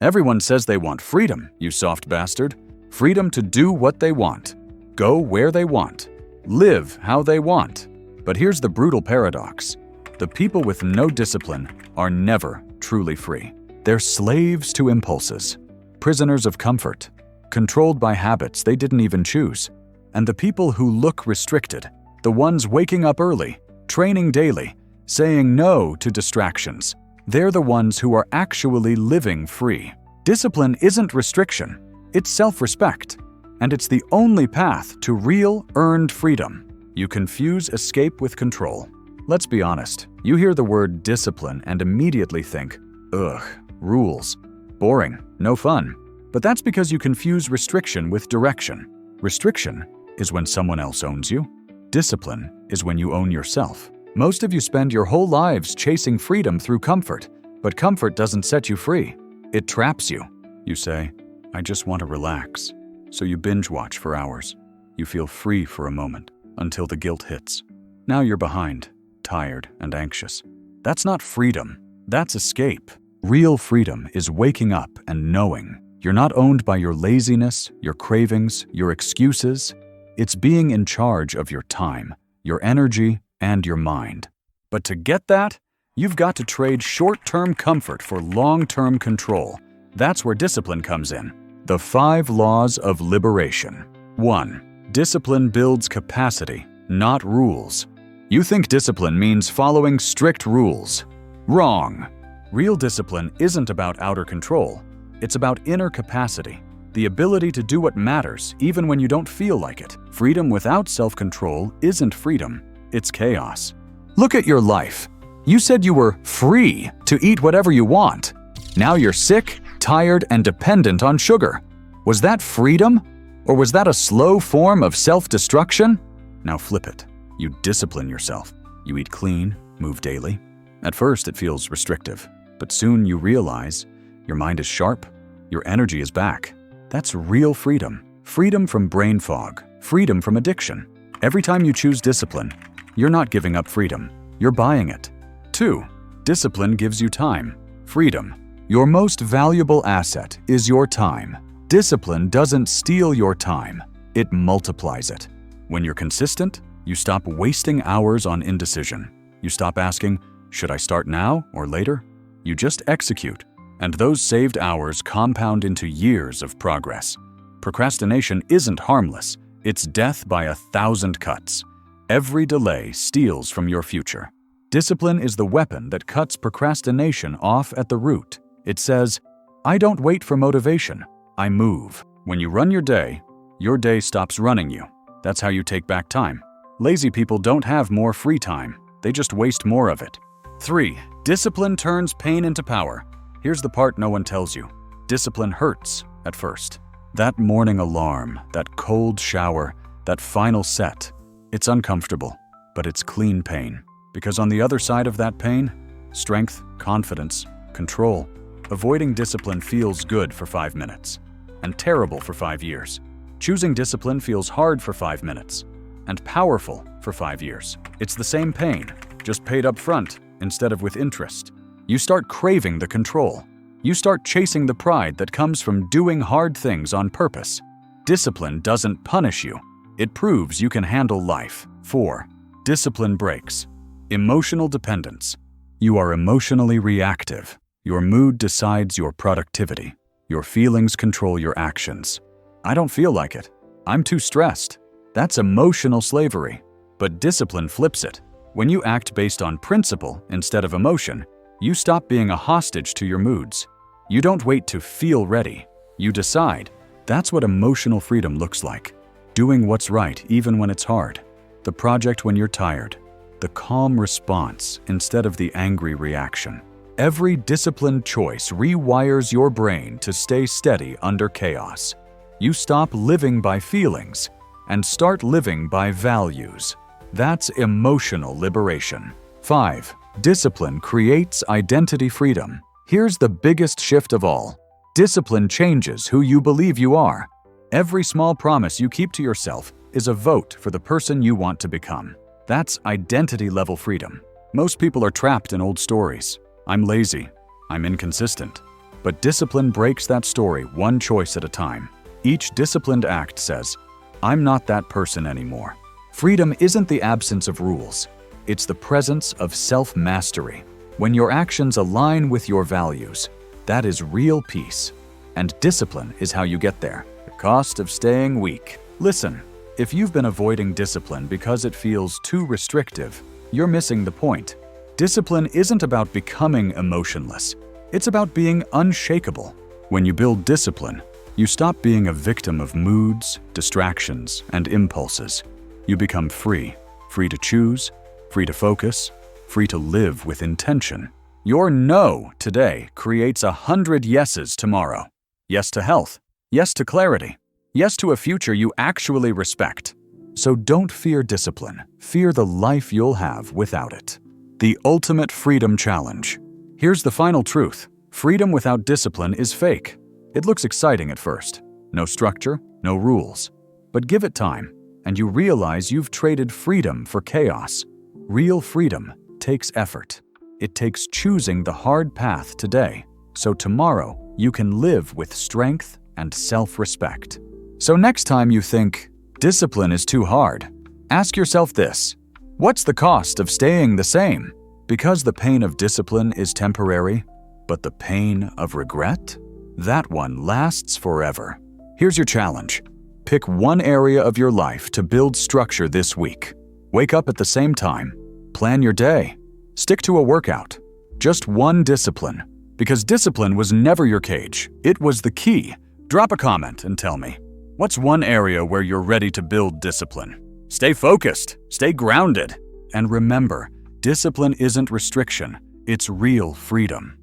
Everyone says they want freedom, you soft bastard. Freedom to do what they want, go where they want, live how they want. But here's the brutal paradox. The people with no discipline are never truly free. They're slaves to impulses, prisoners of comfort, controlled by habits they didn't even choose. And the people who look restricted, the ones waking up early, training daily, saying no to distractions, they're the ones who are actually living free. Discipline isn't restriction, it's self-respect. And it's the only path to real, earned freedom. You confuse escape with control. Let's be honest, you hear the word discipline and immediately think, ugh, rules, boring, no fun. But that's because you confuse restriction with direction. Restriction is when someone else owns you. Discipline is when you own yourself. Most of you spend your whole lives chasing freedom through comfort, but comfort doesn't set you free. It traps you. You say, I just want to relax. So you binge watch for hours. You feel free for a moment until the guilt hits. Now you're behind, tired and anxious. That's not freedom. That's escape. Real freedom is waking up and knowing you're not owned by your laziness, your cravings, your excuses. It's being in charge of your time, your energy, and your mind. But to get that, you've got to trade short-term comfort for long-term control. That's where discipline comes in. The 5 laws of liberation. 1. Discipline builds capacity, not rules. You think discipline means following strict rules. Wrong. Real discipline isn't about outer control. It's about inner capacity, the ability to do what matters even when you don't feel like it. Freedom without self-control isn't freedom, it's chaos. Look at your life. You said you were free to eat whatever you want. Now you're sick, tired, and dependent on sugar. Was that freedom? Or was that a slow form of self-destruction? Now flip it. You discipline yourself. You eat clean, move daily. At first it feels restrictive, but soon you realize your mind is sharp, your energy is back. That's real freedom. Freedom from brain fog, freedom from addiction. Every time you choose discipline, you're not giving up freedom, you're buying it. 2. Discipline gives you time. Freedom. Your most valuable asset is your time. Discipline doesn't steal your time, it multiplies it. When you're consistent, you stop wasting hours on indecision. You stop asking, should I start now or later? You just execute, and those saved hours compound into years of progress. Procrastination isn't harmless, it's death by 1,000 cuts. Every delay steals from your future. Discipline is the weapon that cuts procrastination off at the root. It says, I don't wait for motivation, I move. When you run your day stops running you. That's how you take back time. Lazy people don't have more free time, they just waste more of it. 3. Discipline turns pain into power. Here's the part no one tells you. Discipline hurts at first. That morning alarm, that cold shower, that final set, it's uncomfortable, but it's clean pain. Because on the other side of that pain, strength, confidence, control. Avoiding discipline feels good for 5 minutes, and terrible for 5 years. Choosing discipline feels hard for 5 minutes, and powerful for 5 years. It's the same pain, just paid up front instead of with interest. You start craving the control. You start chasing the pride that comes from doing hard things on purpose. Discipline doesn't punish you. It proves you can handle life. 4. Discipline breaks. Emotional dependence. You are emotionally reactive. Your mood decides your productivity. Your feelings control your actions. I don't feel like it. I'm too stressed. That's emotional slavery. But discipline flips it. When you act based on principle instead of emotion, you stop being a hostage to your moods. You don't wait to feel ready. You decide. That's what emotional freedom looks like. Doing what's right even when it's hard. The project when you're tired. The calm response instead of the angry reaction. Every disciplined choice rewires your brain to stay steady under chaos. You stop living by feelings and start living by values. That's emotional liberation. 5. Discipline creates identity freedom. Here's the biggest shift of all. Discipline changes who you believe you are. Every small promise you keep to yourself is a vote for the person you want to become. That's identity-level freedom. Most people are trapped in old stories. I'm lazy. I'm inconsistent. But discipline breaks that story one choice at a time. Each disciplined act says, "I'm not that person anymore." Freedom isn't the absence of rules. It's the presence of self-mastery. When your actions align with your values, that is real peace. And discipline is how you get there. The cost of staying weak. Listen, if you've been avoiding discipline because it feels too restrictive, you're missing the point. Discipline isn't about becoming emotionless. It's about being unshakable. When you build discipline, you stop being a victim of moods, distractions, and impulses. You become free. Free to choose, free to focus, free to live with intention. Your no today creates 100 yeses tomorrow. Yes to health. Yes to clarity. Yes to a future you actually respect. So don't fear discipline. Fear the life you'll have without it. The ultimate freedom challenge. Here's the final truth. Freedom without discipline is fake. It looks exciting at first. No structure, no rules. But give it time, and you realize you've traded freedom for chaos. Real freedom takes effort. It takes choosing the hard path today, so tomorrow you can live with strength and self-respect. So next time you think, discipline is too hard, ask yourself this: what's the cost of staying the same? Because the pain of discipline is temporary, but the pain of regret? That one lasts forever. Here's your challenge. Pick one area of your life to build structure this week. Wake up at the same time. Plan your day. Stick to a workout. Just one discipline. Because discipline was never your cage. It was the key. Drop a comment and tell me, what's one area where you're ready to build discipline? Stay focused. Stay grounded. And remember, discipline isn't restriction. It's real freedom.